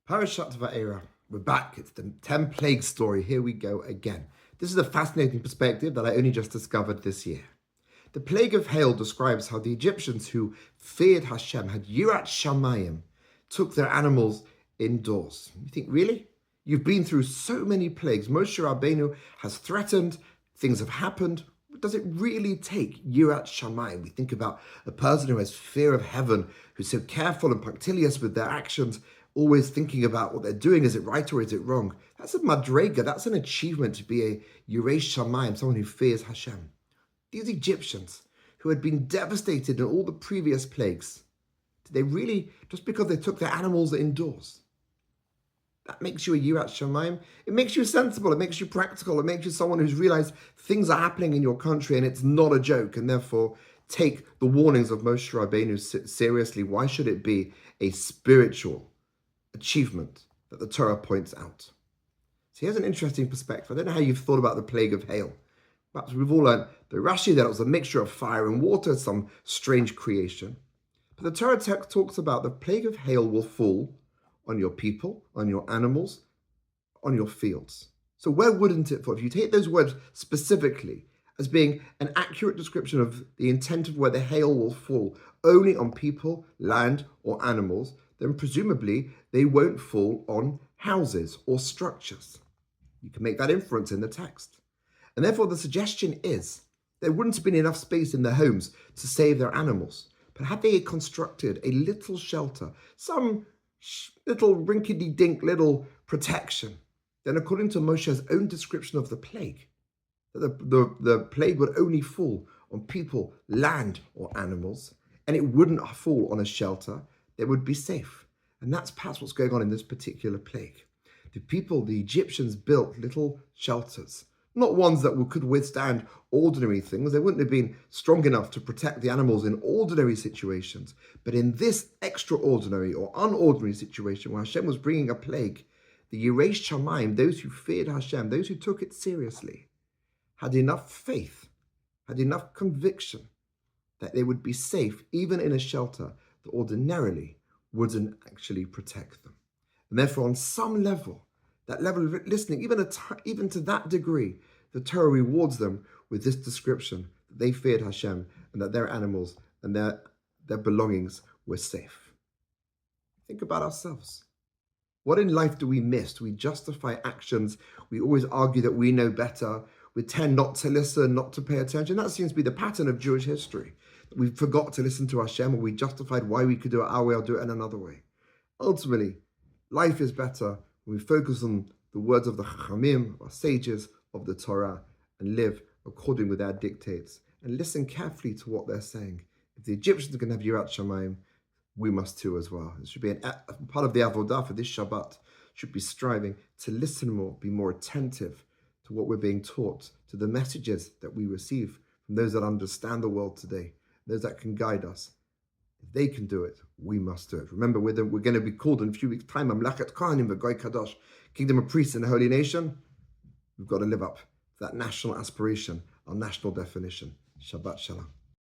Parashat Vaera. We're back. It's the 10 plague story. Here we go again. This is a fascinating perspective that I only just discovered this year. The plague of hail describes how the Egyptians who feared Hashem, had yirat Shamayim, took their animals indoors. You think, really? You've been through so many plagues. Moshe Rabbeinu has threatened. Things have happened. Does it really take yirat Shamayim? We think about a person who has fear of heaven, who's so careful and punctilious with their actions, always thinking about what they're doing. Is it right or is it wrong? That's a madrega. That's an achievement to be a yirat Shamayim, someone who fears Hashem. These Egyptians who had been devastated in all the previous plagues, did they really, just because they took their animals indoors, that makes you a yirat Shamayim? It makes you sensible, it makes you practical, it makes you someone who's realized things are happening in your country and it's not a joke, and therefore take the warnings of Moshe Rabbeinu seriously. Why should it be a spiritual achievement that the Torah points out? So here's an interesting perspective. I don't know how you've thought about the plague of hail. Perhaps we've all learned the Rashi that it was a mixture of fire and water, some strange creation. But the Torah text talks about the plague of hail will fall on your people, on your animals, on your fields. So where wouldn't it fall? If you take those words specifically as being an accurate description of the intent of where the hail will fall only on people, land, or animals, then presumably they won't fall on houses or structures. You can make that inference in the text. And therefore the suggestion is there wouldn't have been enough space in their homes to save their animals. But had they constructed a little shelter, some little rinky-dink little protection, then according to Moshe's own description of the plague, the plague would only fall on people, land, or animals, and it wouldn't fall on a shelter. They would be safe. And that's perhaps what's going on in this particular plague. The Egyptians built little shelters, not ones that could withstand ordinary things. They wouldn't have been strong enough to protect the animals in ordinary situations. But in this extraordinary or unordinary situation where Hashem was bringing a plague, the yirat Shamayim, those who feared Hashem, those who took it seriously, had enough faith, had enough conviction that they would be safe even in a shelter that ordinarily wouldn't actually protect them. And therefore, on some level, that level of listening, even to that degree, the Torah rewards them with this description that they feared Hashem and that their animals and their belongings were safe. Think about ourselves. What in life do we miss? Do we justify actions? We always argue that we know better. We tend not to listen, not to pay attention. That seems to be the pattern of Jewish history. We forgot to listen to Hashem, or we justified why we could do it our way or do it in another way. Ultimately, life is better when we focus on the words of the Chachamim, our sages of the Torah, and live according with their dictates, and listen carefully to what they're saying. If the Egyptians are going to have yirat Shamayim, we must too as well. It should be a part of the avodah for this Shabbat, should be striving to listen more, be more attentive to what we're being taught, to the messages that we receive from those that understand the world today, those that can guide us. If they can do it, we must do it. Remember, we're going to be called in a few weeks' time, Mamlachet Kohanim v'Goy Kadosh, kingdom of priests in a holy nation. We've got to live up to that national aspiration, our national definition. Shabbat Shalom.